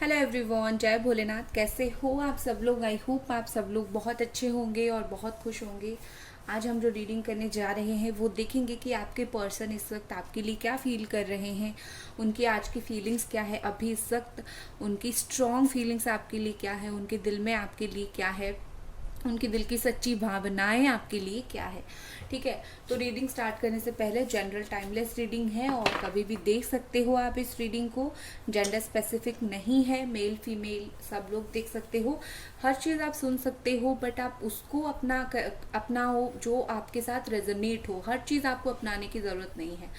Hello everyone, जय भोलेनाथ। कैसे हो आप सब लोग? आई होप आप सब लोग बहुत अच्छे होंगे और बहुत खुश होंगे। आज हम जो रीडिंग करने जा रहे हैं वो देखेंगे कि आपके पर्सन इस वक्त आपके लिए क्या फील कर रहे हैं, उनकी आज की फीलिंग्स क्या है अभी इस वक्त, उनकी स्ट्रॉन्ग फीलिंग्स आपके लिए क्या है, उनके दिल में आपके लिए क्या है, उनके दिल की सच्ची भावनाएं आपके लिए क्या है। ठीक है, तो रीडिंग स्टार्ट करने से पहले जनरल टाइमलेस रीडिंग है और कभी भी देख सकते हो आप इस रीडिंग को। जेंडर स्पेसिफिक नहीं है, मेल फीमेल सब लोग देख सकते हो, हर चीज़ आप सुन सकते हो, बट आप उसको अपनाओ जो आपके साथ रेजोनेट हो। हर चीज़ आपको अपनाने की ज़रूरत नहीं है।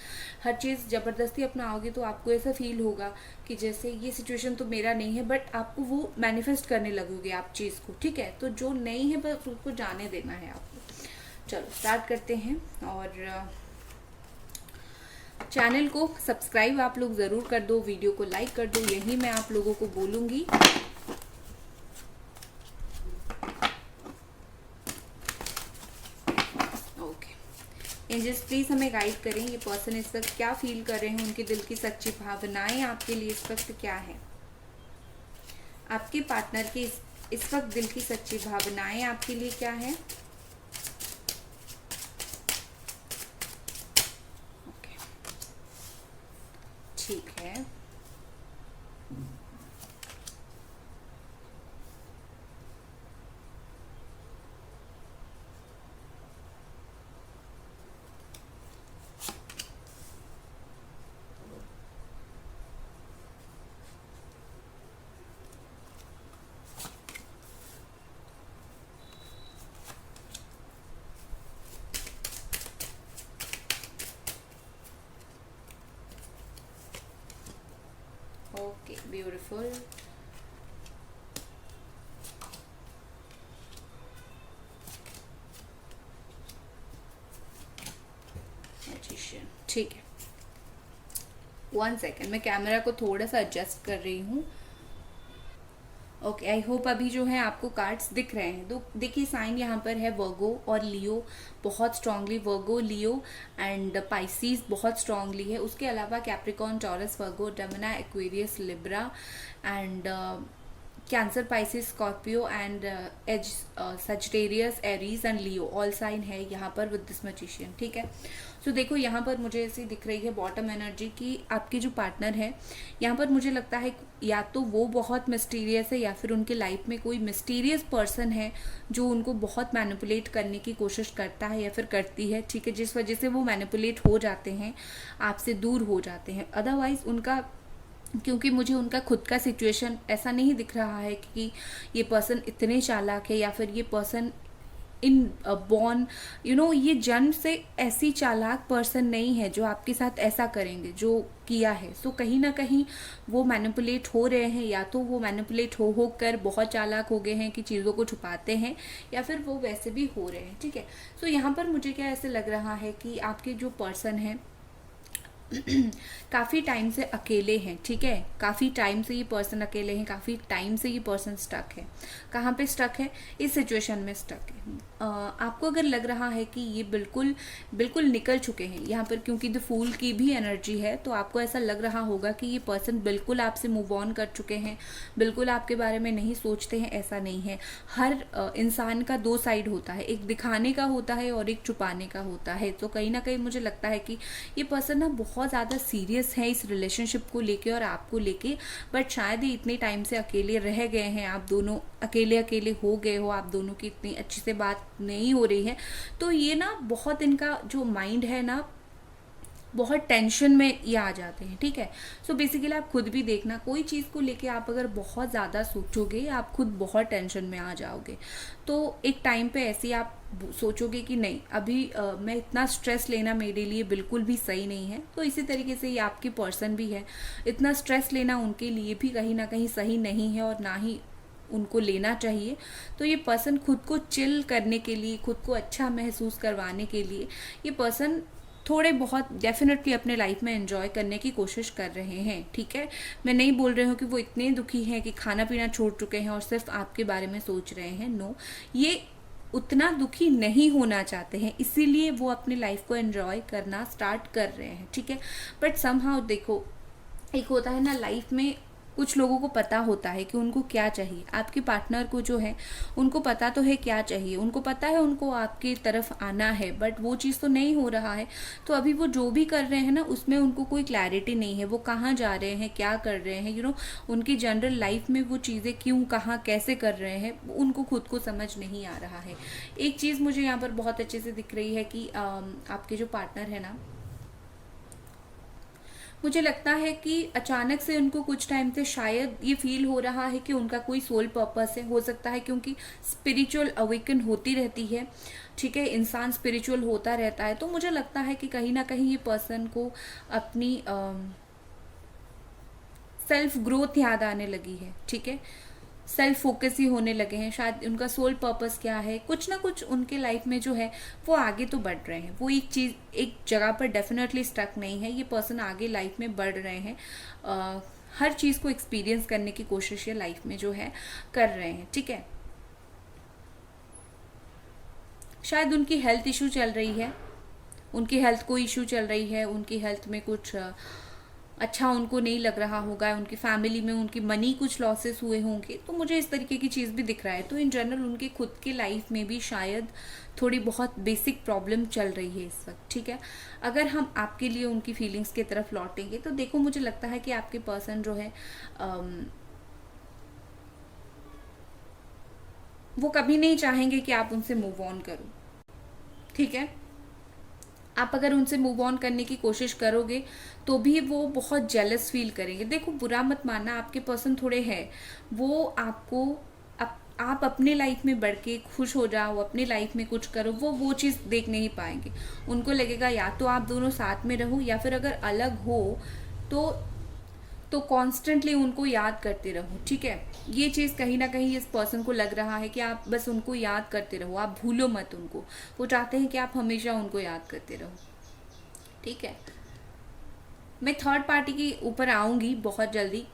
हर चीज़ ज़बरदस्ती अपनाओगे तो आपको ऐसा फील होगा कि जैसे ये सिचुएशन तो मेरा नहीं है, बट आपको वो मैनिफेस्ट करने लगोगे आप चीज़ को। ठीक है, तो जो नहीं है बस उसको जाने देना है आपको। चलो स्टार्ट करते हैं। और चैनल को सब्सक्राइब आप लोग ज़रूर कर दो, वीडियो को लाइक कर दो, यही मैं आप लोगों को बोलूँगी। ओके एंजल्स, प्लीज़ हमें गाइड करें, ये पर्सन इस वक्त क्या फील कर रहे हैं, उनके दिल की सच्ची भावनाएं आपके लिए इस वक्त क्या है। आपके पार्टनर की इस वक्त दिल की सच्ची भावनाएं आपके लिए क्या है। ओके, ठीक है। Okay, beautiful. मैजिशियन, ठीक है। 1 सेकेंड, मैं कैमरा को थोड़ा सा एडजस्ट कर रही हूँ। ओके, आई होप अभी जो है आपको कार्ड्स दिख रहे हैं। तो देखिए, साइन यहाँ पर है वर्गो और लियो बहुत strongly, Virgo, Leo and Pisces बहुत स्ट्रांगली है। उसके अलावा Capricorn, Taurus, Virgo, Gemini, Aquarius, Libra and Cancer, Pisces, Scorpio and as Sagittarius, Aries and Leo all sign है यहाँ पर विद दिस मैजिशियन। ठीक है, तो देखो यहाँ पर मुझे ऐसी दिख रही है बॉटम एनर्जी की आपके जो पार्टनर है, यहाँ पर मुझे लगता है या तो वो बहुत मिस्टीरियस है या फिर उनके लाइफ में कोई मिस्टीरियस पर्सन है जो उनको बहुत मैनिपुलेट करने की कोशिश करता है या फिर करती है। ठीक है, जिस वजह से वो मैनिपुलेट हो जाते हैं, आपसे दूर हो जाते हैं। अदरवाइज उनका, क्योंकि मुझे उनका खुद का सिचुएशन ऐसा नहीं दिख रहा है कि ये पर्सन इतने चालाक है या फिर ये पर्सन इन बॉर्न ये जन्म से ऐसी चालाक पर्सन नहीं है जो आपके साथ ऐसा करेंगे जो किया है। सो कहीं ना कहीं वो मैनिपुलेट हो रहे हैं, या तो वो मैनिपुलेट हो कर बहुत चालाक हो गए हैं कि चीज़ों को छुपाते हैं, या फिर वो वैसे भी हो रहे हैं। ठीक है, सो यहाँ पर मुझे क्या ऐसे लग रहा है कि आपके जो पर्सन है काफ़ी टाइम से अकेले हैं। ठीक है, काफ़ी टाइम से ये पर्सन अकेले हैं, काफ़ी टाइम से ये पर्सन स्टक है। कहाँ पे स्टक है? इस सिचुएशन में स्टक है। आपको अगर लग रहा है कि ये बिल्कुल बिल्कुल निकल चुके हैं यहाँ पर, क्योंकि द फूल की भी एनर्जी है, तो आपको ऐसा लग रहा होगा कि ये पर्सन बिल्कुल आपसे मूव ऑन कर चुके हैं, बिल्कुल आपके बारे में नहीं सोचते हैं। ऐसा नहीं है। हर इंसान का दो साइड होता है, एक दिखाने का होता है और एक छुपाने का होता है। तो कहीं ना कहीं मुझे लगता है कि ये पर्सन ना बहुत ज़्यादा सीरियस है इस रिलेशनशिप को लेके और आपको लेके, बट शायद ये इतने टाइम से अकेले रह गए हैं, आप दोनों अकेले अकेले हो गए हो, आप दोनों की इतनी अच्छी से बात नहीं हो रही है। तो ये ना बहुत, इनका जो माइंड है ना बहुत टेंशन में ये आ जाते हैं। ठीक है, सो बेसिकली आप खुद भी देखना, कोई चीज़ को लेके आप अगर बहुत ज़्यादा सोचोगे आप खुद बहुत टेंशन में आ जाओगे। तो एक टाइम पे ऐसे आप सोचोगे कि नहीं, अभी मैं इतना स्ट्रेस लेना मेरे लिए बिल्कुल भी सही नहीं है। तो इसी तरीके से ये आपकी पर्सन भी है, इतना स्ट्रेस लेना उनके लिए भी कहीं ना कहीं सही नहीं है और ना ही उनको लेना चाहिए। तो ये पर्सन खुद को चिल करने के लिए, खुद को अच्छा महसूस करवाने के लिए ये पर्सन थोड़े बहुत डेफिनेटली अपने लाइफ में एंजॉय करने की कोशिश कर रहे हैं। ठीक है, मैं नहीं बोल रही हूँ कि वो इतने दुखी हैं कि खाना पीना छोड़ चुके हैं और सिर्फ आपके बारे में सोच रहे हैं। नो, ये उतना दुखी नहीं होना चाहते हैं, इसीलिए वो अपनी लाइफ को एंजॉय करना स्टार्ट कर रहे हैं। ठीक है, बट समहाउ देखो, एक होता है ना लाइफ में कुछ लोगों को पता होता है कि उनको क्या चाहिए। आपके पार्टनर को जो है उनको पता तो है क्या चाहिए, उनको पता है उनको आपकी तरफ आना है, बट वो चीज़ तो नहीं हो रहा है। तो अभी वो जो भी कर रहे हैं ना उसमें उनको कोई क्लैरिटी नहीं है, वो कहाँ जा रहे हैं, क्या कर रहे हैं, उनकी जनरल लाइफ में वो चीज़ें क्यों, कहाँ, कैसे कर रहे हैं, उनको खुद को समझ नहीं आ रहा है। एक चीज़ मुझे यहाँ पर बहुत अच्छे से दिख रही है कि आपके जो पार्टनर है ना, मुझे लगता है कि अचानक से उनको कुछ टाइम से शायद ये फील हो रहा है कि उनका कोई सोल पर्पस है, हो सकता है क्योंकि स्पिरिचुअल अवेकन होती रहती है, ठीक है, इंसान स्पिरिचुअल होता रहता है। तो मुझे लगता है कि कहीं ना कहीं ये पर्सन को अपनी सेल्फ ग्रोथ याद आने लगी है, ठीक है, सेल्फ फोकस ही होने लगे हैं। शायद उनका सोल पर्पस क्या है, कुछ ना कुछ उनके लाइफ में जो है वो आगे तो बढ़ रहे हैं, वो एक चीज़ एक जगह पर डेफिनेटली स्टक नहीं है। ये पर्सन आगे लाइफ में बढ़ रहे हैं, हर चीज़ को एक्सपीरियंस करने की कोशिश ये लाइफ में जो है कर रहे हैं, ठीक है। शायद उनकी हेल्थ इशू चल रही है, उनकी हेल्थ को इशू चल रही है, उनकी हेल्थ में कुछ अच्छा उनको नहीं लग रहा होगा, उनकी फैमिली में उनकी मनी कुछ लॉसेस हुए होंगे, तो मुझे इस तरीके की चीज़ भी दिख रहा है। तो इन जनरल उनके खुद की लाइफ में भी शायद थोड़ी बहुत बेसिक प्रॉब्लम चल रही है इस वक्त, ठीक है। अगर हम आपके लिए उनकी फीलिंग्स की तरफ लौटेंगे तो देखो मुझे लगता है कि आपके पर्सन जो है वो कभी नहीं चाहेंगे कि आप उनसे मूव ऑन करो, ठीक है। आप अगर उनसे मूव ऑन करने की कोशिश करोगे तो भी वो बहुत जेलस फील करेंगे। देखो बुरा मत मानना, आपके पर्सन थोड़े हैं, वो आपको आप अपने लाइफ में बढ़ के खुश हो जाओ, अपनी लाइफ में कुछ करो, वो चीज़ देख नहीं पाएंगे। उनको लगेगा या तो आप दोनों साथ में रहो, या फिर अगर अलग हो तो कॉन्स्टेंटली उनको याद करते रहो, ठीक है। ये चीज़ कहीं ना कहीं इस पर्सन को लग रहा है कि आप बस उनको याद करते रहो, आप भूलो मत उनको। वो चाहते हैं कि आप हमेशा उनको याद करते रहो, ठीक है। मैं थर्ड पार्टी के ऊपर आऊँगी बहुत जल्दी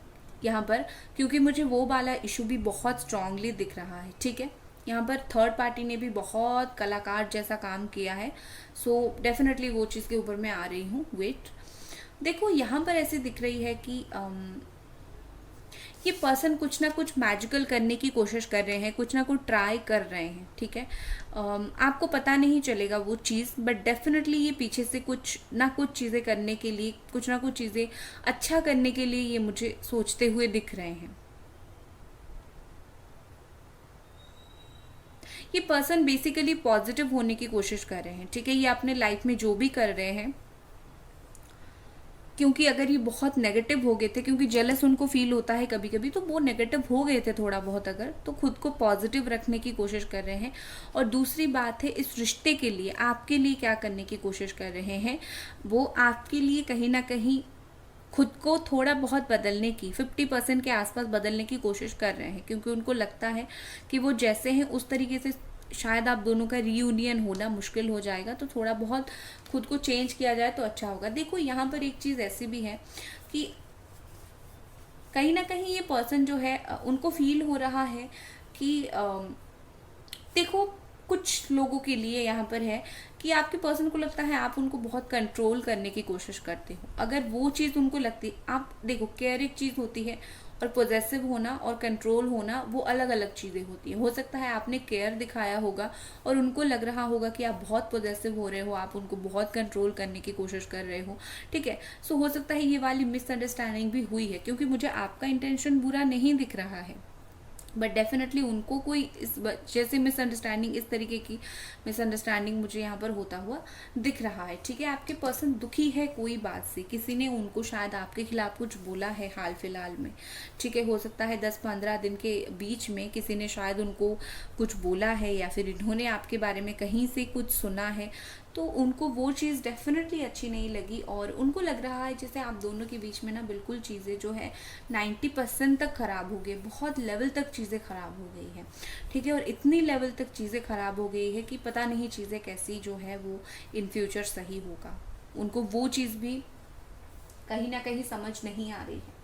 यहाँ पर, क्योंकि मुझे वो वाला इशू भी बहुत स्ट्रांगली दिख रहा है, ठीक है। यहाँ पर थर्ड पार्टी ने भी बहुत कलाकार जैसा काम किया है, सो डेफिनेटली वो चीज़ के ऊपर मैं आ रही हूँ। वेट, देखो यहाँ पर ऐसे दिख रही है कि ये पर्सन कुछ ना कुछ मैजिकल करने की कोशिश कर रहे हैं, कुछ ना कुछ ट्राई कर रहे हैं, ठीक है। आपको पता नहीं चलेगा वो चीज़, बट डेफिनेटली ये पीछे से कुछ ना कुछ चीज़ें करने के लिए, कुछ ना कुछ चीज़ें अच्छा करने के लिए ये मुझे सोचते हुए दिख रहे हैं। ये पर्सन बेसिकली पॉजिटिव होने की कोशिश कर रहे हैं, ठीक है। ये अपने लाइफ में जो भी कर रहे हैं, क्योंकि अगर ये बहुत नेगेटिव हो गए थे, क्योंकि जेलस उनको फील होता है कभी कभी, तो वो नेगेटिव हो गए थे थोड़ा बहुत, अगर तो खुद को पॉजिटिव रखने की कोशिश कर रहे हैं। और दूसरी बात है, इस रिश्ते के लिए आपके लिए क्या करने की कोशिश कर रहे हैं, वो आपके लिए कहीं ना कहीं खुद को थोड़ा बहुत बदलने की 50% के आसपास बदलने की कोशिश कर रहे हैं, क्योंकि उनको लगता है कि वो जैसे हैं उस तरीके से शायद आप दोनों का रीयूनियन होना मुश्किल हो जाएगा, तो थोड़ा बहुत खुद को चेंज किया जाए तो अच्छा होगा। देखो यहाँ पर एक चीज़ ऐसी भी है कि कहीं ना कहीं ये पर्सन जो है उनको फील हो रहा है कि देखो कुछ लोगों के लिए यहाँ पर है कि आपके पर्सन को लगता है आप उनको बहुत कंट्रोल करने की कोशिश करते हो। अगर वो चीज़ उनको लगती, आप देखो केयर एक चीज़ होती है और पोजेसिव होना और कंट्रोल होना वो अलग अलग चीज़ें होती हैं। हो सकता है आपने केयर दिखाया होगा और उनको लग रहा होगा कि आप बहुत पोजेसिव हो रहे हो, आप उनको बहुत कंट्रोल करने की कोशिश कर रहे हो, ठीक है। सो हो सकता है ये वाली मिसअंडरस्टैंडिंग भी हुई है, क्योंकि मुझे आपका इंटेंशन बुरा नहीं दिख रहा है, बट डेफिनेटली उनको कोई इस जैसे मिसअंडरस्टैंडिंग, इस तरीके की मिसअंडरस्टैंडिंग मुझे यहाँ पर होता हुआ दिख रहा है, ठीक है। आपके पर्सन दुखी है कोई बात से, किसी ने उनको शायद आपके खिलाफ कुछ बोला है हाल फिलहाल में, ठीक है। हो सकता है 10-15 दिन के बीच में किसी ने शायद उनको कुछ बोला है, या फिर इन्होंने आपके बारे में कहीं से कुछ सुना है, तो उनको वो चीज़ डेफिनेटली अच्छी नहीं लगी और उनको लग रहा है जैसे आप दोनों के बीच में ना बिल्कुल चीज़ें जो है 90% तक ख़राब हो गई, बहुत लेवल तक चीज़ें ख़राब हो गई है, ठीक है। और इतनी लेवल तक चीज़ें ख़राब हो गई है कि पता नहीं चीज़ें कैसी जो है वो इन फ्यूचर सही होगा। उनको वो चीज़ भी कहीं ना कहीं समझ नहीं आ रही है।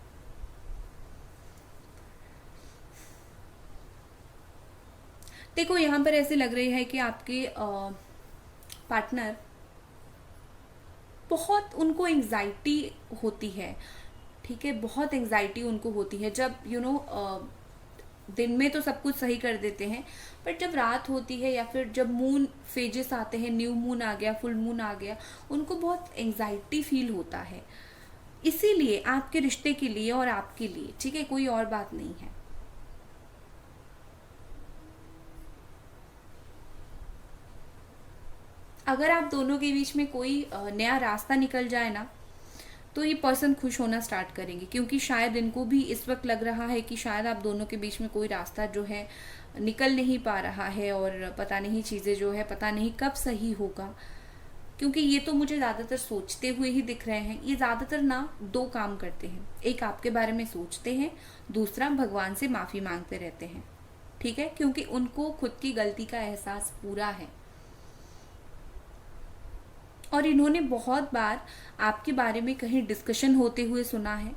देखो यहाँ पर ऐसे लग रही है कि आपके पार्टनर बहुत, उनको एंग्जाइटी होती है, ठीक है, बहुत एंग्जाइटी उनको होती है जब दिन में तो सब कुछ सही कर देते हैं, बट जब रात होती है या फिर जब मून फेजेस आते हैं, न्यू मून आ गया, फुल मून आ गया, उनको बहुत एंग्जाइटी फील होता है। इसीलिए आपके रिश्ते के लिए और आपके लिए, ठीक है, कोई और बात नहीं है। अगर आप दोनों के बीच में कोई नया रास्ता निकल जाए ना, तो ये पर्सन खुश होना स्टार्ट करेंगे, क्योंकि शायद इनको भी इस वक्त लग रहा है कि शायद आप दोनों के बीच में कोई रास्ता जो है निकल नहीं पा रहा है, और पता नहीं चीज़ें जो है पता नहीं कब सही होगा। क्योंकि ये तो मुझे ज़्यादातर सोचते हुए ही दिख रहे हैं। ये ज़्यादातर ना दो काम करते हैं, एक आपके बारे में सोचते हैं, दूसरा भगवान से माफ़ी मांगते रहते हैं, ठीक है, क्योंकि उनको खुद की गलती का एहसास पूरा है। और इन्होंने बहुत बार आपके बारे में कहीं डिस्कशन होते हुए सुना है,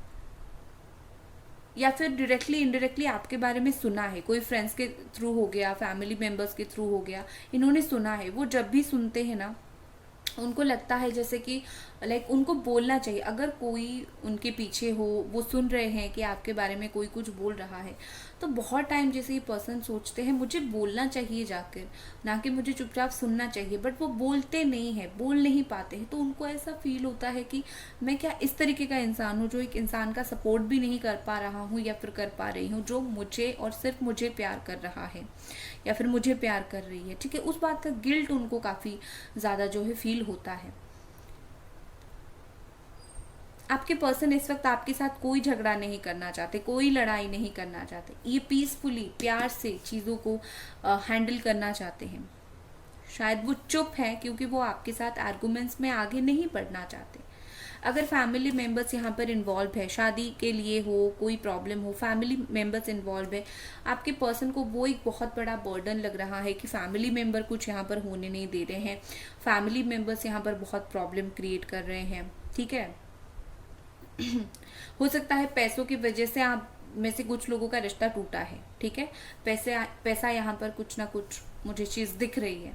या फिर डायरेक्टली इनडायरेक्टली आपके बारे में सुना है, कोई फ्रेंड्स के थ्रू हो गया, फैमिली मेंबर्स के थ्रू हो गया, इन्होंने सुना है। वो जब भी सुनते हैं ना, उनको लगता है जैसे कि लाइक उनको बोलना चाहिए। अगर कोई उनके पीछे हो, वो सुन रहे हैं कि आपके बारे में कोई कुछ बोल रहा है, तो बहुत टाइम जैसे ये पर्सन सोचते हैं मुझे बोलना चाहिए जाकर, ना कि मुझे चुपचाप सुनना चाहिए, बट वो बोलते नहीं है, बोल नहीं पाते हैं। तो उनको ऐसा फील होता है कि मैं क्या इस तरीके का इंसान हूँ जो एक इंसान का सपोर्ट भी नहीं कर पा रहा हूँ, या फिर कर पा रही हूँ, जो मुझे और सिर्फ मुझे प्यार कर रहा है, या फिर मुझे प्यार कर रही है, ठीक है। उस बात का गिल्ट उनको काफ़ी ज़्यादा जो है फील होता है। आपके पर्सन इस वक्त आपके साथ कोई झगड़ा नहीं करना चाहते, कोई लड़ाई नहीं करना चाहते, ये पीसफुली प्यार से चीज़ों को हैंडल करना चाहते हैं। शायद वो चुप है क्योंकि वो आपके साथ आर्गुमेंट्स में आगे नहीं बढ़ना चाहते। अगर फैमिली मेंबर्स यहाँ पर इन्वॉल्व है, शादी के लिए हो, कोई प्रॉब्लम हो, फैमिली मेंबर्स इन्वॉल्व है, आपके पर्सन को वो एक बहुत बड़ा बर्डन लग रहा है कि फैमिली मेंबर कुछ यहाँ पर होने नहीं दे रहे हैं, फैमिली मेंबर्स यहाँ पर बहुत प्रॉब्लम क्रिएट कर रहे हैं, ठीक है। हो सकता है पैसों की वजह से आप में से कुछ लोगों का रिश्ता टूटा है, ठीक है। पैसा यहाँ पर कुछ ना कुछ मुझे चीज़ दिख रही है,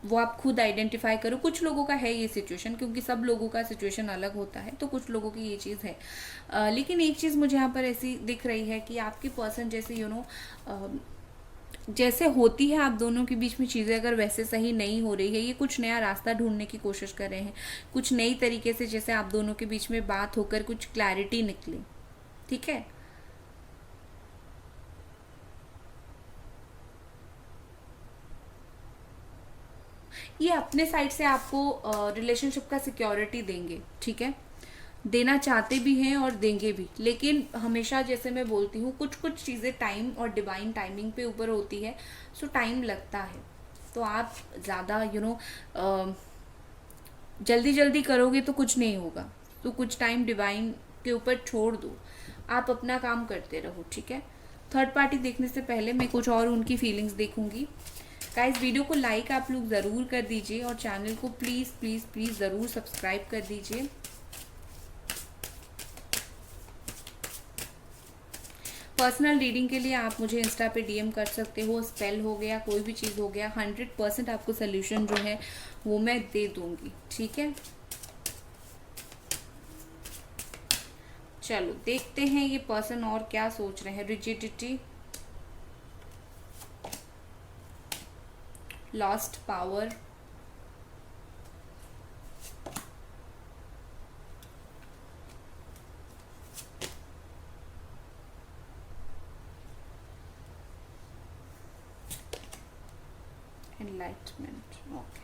वो आप खुद आइडेंटिफाई करो। कुछ लोगों का है ये सिचुएशन, क्योंकि सब लोगों का सिचुएशन अलग होता है, तो कुछ लोगों की ये चीज़ है। लेकिन एक चीज़ मुझे यहाँ पर ऐसी दिख रही है कि आपके पर्सन जैसे जैसे होती है आप दोनों के बीच में चीज़ें अगर वैसे सही नहीं हो रही है, ये कुछ नया रास्ता ढूंढने की कोशिश कर रहे हैं, कुछ नई तरीके से जैसे आप दोनों के बीच में बात होकर कुछ क्लैरिटी निकले, ठीक है। ये अपने साइड से आपको रिलेशनशिप का सिक्योरिटी देंगे, ठीक है, देना चाहते भी हैं और देंगे भी। लेकिन हमेशा जैसे मैं बोलती हूँ, कुछ कुछ चीज़ें टाइम और डिवाइन टाइमिंग पे ऊपर होती है, सो टाइम लगता है। तो आप ज़्यादा जल्दी जल्दी करोगे तो कुछ नहीं होगा, तो कुछ टाइम डिवाइन के ऊपर छोड़ दो, आप अपना काम करते रहो, ठीक है। थर्ड पार्टी देखने से पहले मैं कुछ और उनकी फीलिंग्स देखूंगी। गाइस, वीडियो को लाइक आप लोग ज़रूर कर दीजिए और चैनल को प्लीज़ प्लीज़ प्लीज़ ज़रूर सब्सक्राइब कर दीजिए। पर्सनल रीडिंग के लिए आप मुझे इंस्टा पे डीएम कर सकते हो, स्पेल हो गया, कोई भी चीज़ हो गया, 100% आपको सोल्यूशन जो है वो मैं दे दूंगी, ठीक है। चलो देखते हैं ये पर्सन और क्या सोच रहे हैं। Rigidity, lost power, enlightenment, okay.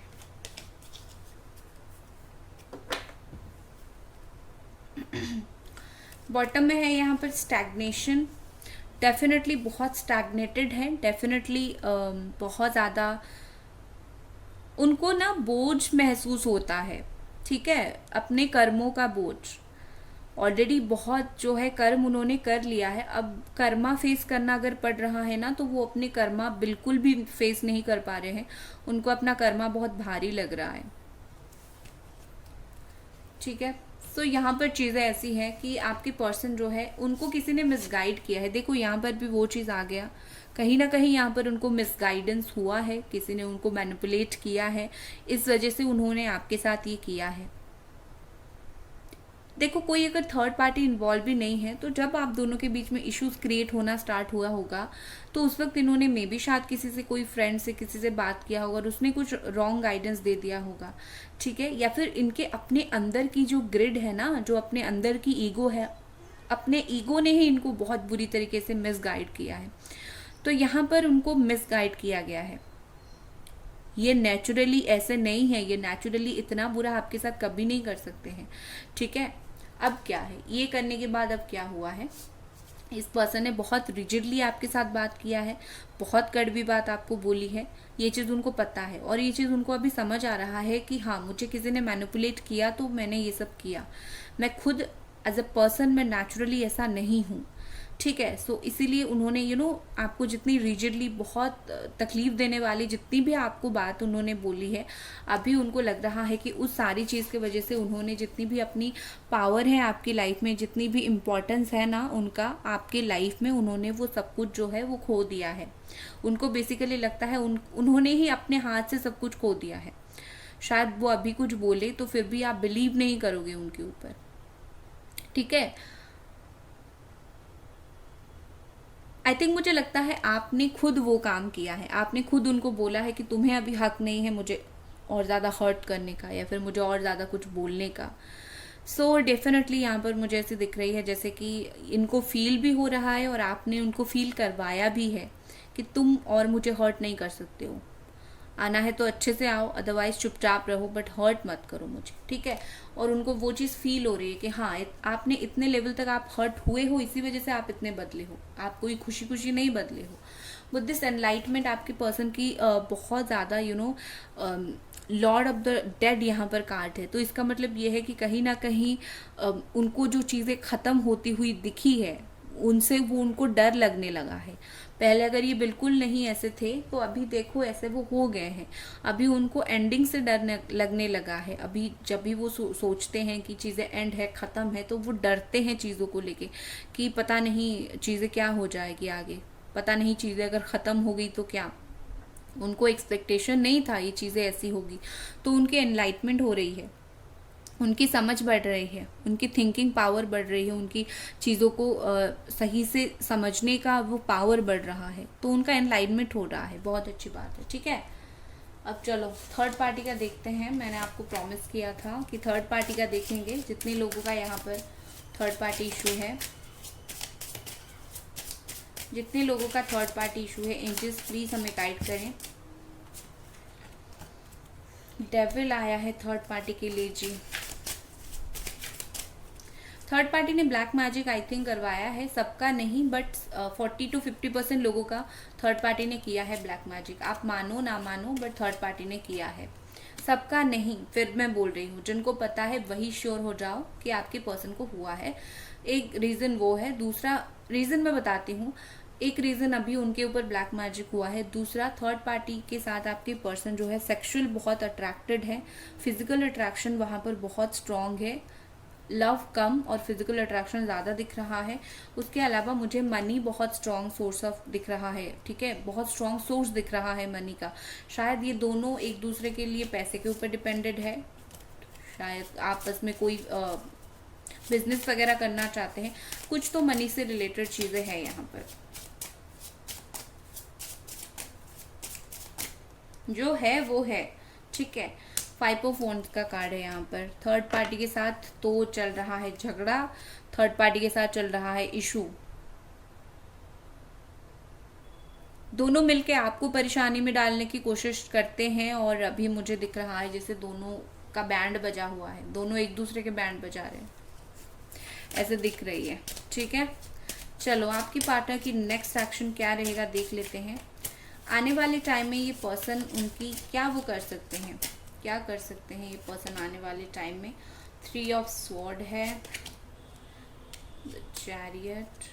Bottom में है यहाँ पर स्टैग्नेशन, डेफिनेटली बहुत स्टैग्नेटेड है, डेफिनेटली बहुत ज़्यादा उनको ना बोझ महसूस होता है, ठीक है, अपने कर्मों का बोझ। ऑलरेडी बहुत जो है कर्म उन्होंने कर लिया है, अब कर्मा फेस करना अगर पड़ रहा है ना, तो वो अपने कर्मा बिल्कुल भी फेस नहीं कर पा रहे हैं, उनको अपना कर्मा बहुत भारी लग रहा है, ठीक है। तो यहाँ पर चीज़ें ऐसी हैं कि आपके पर्सन जो है उनको किसी ने मिसगाइड किया है। देखो यहाँ पर भी वो चीज़ आ गया, कहीं ना कहीं यहाँ पर उनको मिसगाइडेंस हुआ है, किसी ने उनको मैनिपुलेट किया है, इस वजह से उन्होंने आपके साथ ये किया है। देखो कोई अगर थर्ड पार्टी इन्वॉल्व भी नहीं है तो जब आप दोनों के बीच में इश्यूज क्रिएट होना स्टार्ट हुआ होगा तो उस वक्त इन्होंने मे बी शायद किसी से, कोई फ्रेंड से, किसी से बात किया होगा और उसने कुछ रॉन्ग गाइडेंस दे दिया होगा, ठीक है। या फिर इनके अपने अंदर की जो ग्रिड है ना, जो अपने अंदर की ईगो है, अपने ईगो ने ही इनको बहुत बुरी तरीके से मिसगाइड किया है। तो यहाँ पर उनको मिसगाइड किया गया है। ये नेचुरली ऐसे नहीं है, ये नेचुरली इतना बुरा आपके साथ कभी नहीं कर सकते हैं, ठीक है। अब क्या है, ये करने के बाद अब क्या हुआ है, इस पर्सन ने बहुत रिजिडली आपके साथ बात किया है, बहुत कड़वी बात आपको बोली है, ये चीज़ उनको पता है और ये चीज़ उनको अभी समझ आ रहा है कि हाँ मुझे किसी ने मैनिपुलेट किया तो मैंने ये सब किया, मैं खुद एज अ पर्सन मैं नेचुरली ऐसा नहीं हूँ, ठीक है। सो इसीलिए उन्होंने आपको जितनी रिजिडली, बहुत तकलीफ देने वाली जितनी भी आपको बात उन्होंने बोली है, अभी उनको लग रहा है कि उस सारी चीज़ की वजह से उन्होंने जितनी भी अपनी पावर है आपकी लाइफ में, जितनी भी इम्पोर्टेंस है ना उनका आपके लाइफ में, उन्होंने वो सब कुछ जो है वो खो दिया है। उनको बेसिकली लगता है उन्होंने ही अपने हाथ से सब कुछ खो दिया है। शायद वो अभी कुछ बोले तो फिर भी आप बिलीव नहीं करोगे उनके ऊपर, ठीक है। आई थिंक मुझे लगता है आपने खुद वो काम किया है, आपने खुद उनको बोला है कि तुम्हें अभी हक नहीं है मुझे और ज़्यादा हर्ट करने का या फिर मुझे और ज़्यादा कुछ बोलने का। सो डेफिनेटली यहाँ पर मुझे ऐसी दिख रही है जैसे कि इनको फील भी हो रहा है और आपने उनको फील करवाया भी है कि तुम और मुझे हर्ट नहीं कर सकते हो, आना है तो अच्छे से आओ, अदरवाइज चुपचाप रहो, बट हर्ट मत करो मुझे, ठीक है। और उनको वो चीज़ फील हो रही है कि हाँ आपने इतने लेवल तक आप हर्ट हुए हो, इसी वजह से आप इतने बदले हो, आप कोई खुशी खुशी नहीं बदले हो। विद दिस एनलाइटमेंट आपके पर्सन की बहुत ज़्यादा लॉर्ड ऑफ द डेड यहाँ पर कार्ड है। तो इसका मतलब ये है कि कहीं ना कहीं उनको जो चीज़ें ख़त्म होती हुई दिखी है उनसे वो उनको डर लगने लगा है। पहले अगर ये बिल्कुल नहीं ऐसे थे तो अभी देखो ऐसे वो हो गए हैं। अभी उनको एंडिंग से डर लगने लगा है। अभी जब भी वो सोचते हैं कि चीज़ें एंड है, ख़त्म है, तो वो डरते हैं चीज़ों को लेके कि पता नहीं चीज़ें क्या हो जाएगी आगे, पता नहीं चीज़ें अगर ख़त्म हो गई तो क्या। उनको एक्सपेक्टेशन नहीं था ये चीज़ें ऐसी होगी, तो उनकी एनलाइटमेंट हो रही है, उनकी समझ बढ़ रही है, उनकी थिंकिंग पावर बढ़ रही है, उनकी चीज़ों को सही से समझने का वो पावर बढ़ रहा है, तो उनका एनलाइटमेंट हो रहा है। बहुत अच्छी बात है, ठीक है। अब चलो थर्ड पार्टी का देखते हैं। मैंने आपको प्रॉमिस किया था कि थर्ड पार्टी का देखेंगे। जितने लोगों का यहाँ पर थर्ड पार्टी इशू है, जितने लोगों का थर्ड पार्टी इशू है, एंजल्स प्लीज हमें गाइड करें। डेविल आया है थर्ड पार्टी के लिए जी। थर्ड पार्टी ने ब्लैक मैजिक आई थिंक करवाया है, सबका नहीं बट 40 to 50% लोगों का थर्ड पार्टी ने किया है ब्लैक मैजिक। आप मानो ना मानो बट थर्ड पार्टी ने किया है, सबका नहीं। फिर मैं बोल रही हूँ जिनको पता है वही श्योर हो जाओ कि आपके पर्सन को हुआ है। एक रीज़न वो है, दूसरा रीज़न मैं बताती हूँ। एक रीज़न अभी उनके ऊपर ब्लैक मैजिक हुआ है, दूसरा थर्ड पार्टी के साथ आपके पर्सन जो है सेक्सुअल बहुत अट्रैक्टेड है, फिजिकल अट्रैक्शन वहाँ पर बहुत स्ट्रॉन्ग है, लव कम और फिजिकल अट्रैक्शन ज़्यादा दिख रहा है। उसके अलावा मुझे मनी बहुत स्ट्रॉन्ग सोर्स ऑफ दिख रहा है, ठीक है, बहुत स्ट्रॉन्ग सोर्स दिख रहा है मनी का। शायद ये दोनों एक दूसरे के लिए पैसे के ऊपर डिपेंडेड है, शायद आपस में कोई बिजनेस वगैरह करना चाहते हैं, कुछ तो मनी से रिलेटेड चीज़ें हैं यहाँ पर। जो है वो है, ठीक है। 5 ऑफ वॉन्ड्स का कार्ड है यहाँ पर। थर्ड पार्टी के साथ तो चल रहा है झगड़ा, थर्ड पार्टी के साथ चल रहा है इशू, दोनों मिलके आपको परेशानी में डालने की कोशिश करते हैं। और अभी मुझे दिख रहा है जैसे दोनों का बैंड बजा हुआ है, दोनों एक दूसरे के बैंड बजा रहे हैं, ऐसे दिख रही है, ठीक है। चलो आपकी पार्टनर की नेक्स्ट एक्शन क्या रहेगा देख लेते हैं। आने वाले टाइम में ये पर्सन उनकी क्या वो कर सकते हैं, क्या कर सकते हैं ये पर्सन आने वाले टाइम में। 3 ऑफ स्वॉर्ड है, the chariot,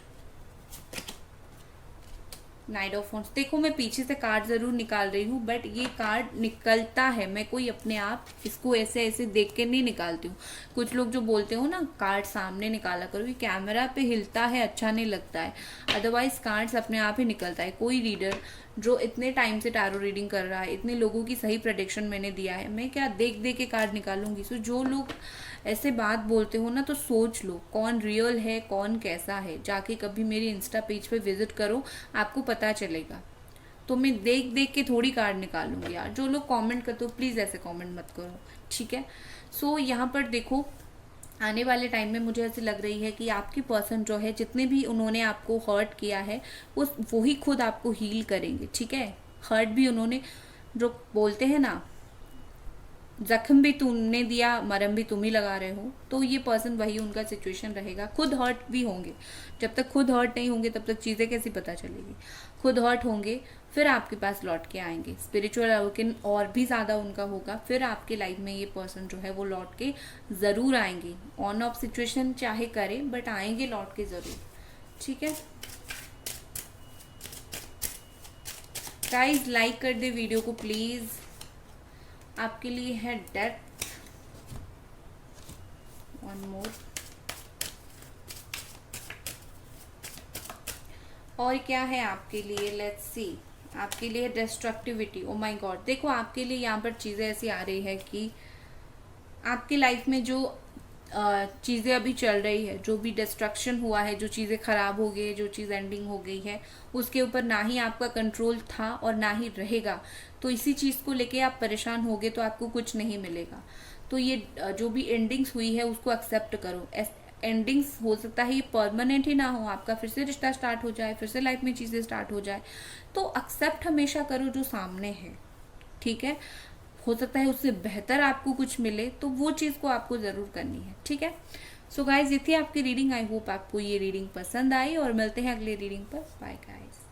night of wands. देखो मैं पीछे से कार्ड जरूर निकाल रही हूँ बट ये कार्ड निकलता है, मैं कोई अपने आप इसको ऐसे ऐसे देख के नहीं निकालती हूँ। कुछ लोग जो बोलते हो ना कार्ड सामने निकाला करो, ये कैमरा पे हिलता है अच्छा नहीं लगता है, अदरवाइज कार्ड्स अपने आप ही निकलता है। कोई रीडर जो इतने टाइम से टैरो रीडिंग कर रहा है, इतने लोगों की सही प्रेडिक्शन मैंने दिया है, मैं क्या देख देख के कार्ड निकालूंगी। सो जो लोग ऐसे बात बोलते हो ना तो सोच लो कौन रियल है कौन कैसा है। जाके कभी मेरे इंस्टा पेज पे विजिट करो, आपको पता चलेगा। तो मैं देख देख के थोड़ी कार्ड निकालूंगी यार। जो लोग कमेंट करते हो प्लीज़ ऐसे कमेंट मत करो, ठीक है। सो यहाँ पर देखो, आने वाले टाइम में मुझे ऐसी लग रही है कि आपकी पर्सन जो है, जितने भी उन्होंने आपको हर्ट किया है वो ही खुद आपको हील करेंगे, ठीक है। हर्ट भी उन्होंने, जो बोलते हैं ना, जख्म भी तुमने दिया मरहम भी तुम ही लगा रहे हो, तो ये पर्सन वही उनका सिचुएशन रहेगा। खुद हर्ट भी होंगे, जब तक खुद हर्ट नहीं होंगे तब तक चीज़ें कैसी पता चलेगी। खुद हर्ट होंगे फिर आपके पास लौट के आएंगे, स्पिरिचुअल अवेकन और भी ज़्यादा उनका होगा, फिर आपके लाइफ में ये पर्सन जो है वो लौट के ज़रूर आएंगे। ऑन ऑफ सिचुएशन चाहे करें बट आएंगे लौट के ज़रूर, ठीक है। गाइस लाइक कर दे वीडियो को प्लीज़। आपके लिए है डेथ, वन मोर, और क्या है आपके लिए, लेट्स सी। आपके लिए डिस्ट्रक्टिविटी, ओ माय गॉड। देखो आपके लिए यहाँ पर चीज़ें ऐसी आ रही है कि आपकी लाइफ में जो चीज़ें अभी चल रही है, जो भी डिस्ट्रक्शन हुआ है, जो चीज़ें ख़राब हो गई है, जो चीज़ एंडिंग हो गई है, उसके ऊपर ना ही आपका कंट्रोल था और ना ही रहेगा। तो इसी चीज़ को लेके आप परेशान होगे तो आपको कुछ नहीं मिलेगा। तो ये जो भी एंडिंग्स हुई है उसको एक्सेप्ट करो। एंडिंग्स हो सकता है ये परमानेंट ही ना हो, आपका फिर से रिश्ता स्टार्ट हो जाए, फिर से लाइफ में चीज़ें स्टार्ट हो जाए। तो एक्सेप्ट हमेशा करो जो सामने है, ठीक है। हो सकता है उससे बेहतर आपको कुछ मिले, तो वो चीज़ को आपको ज़रूर करनी है, ठीक है। सो गाइज ये थी आपकी रीडिंग। आई होप आपको ये रीडिंग पसंद आई और मिलते हैं अगले रीडिंग पर। Bye guys.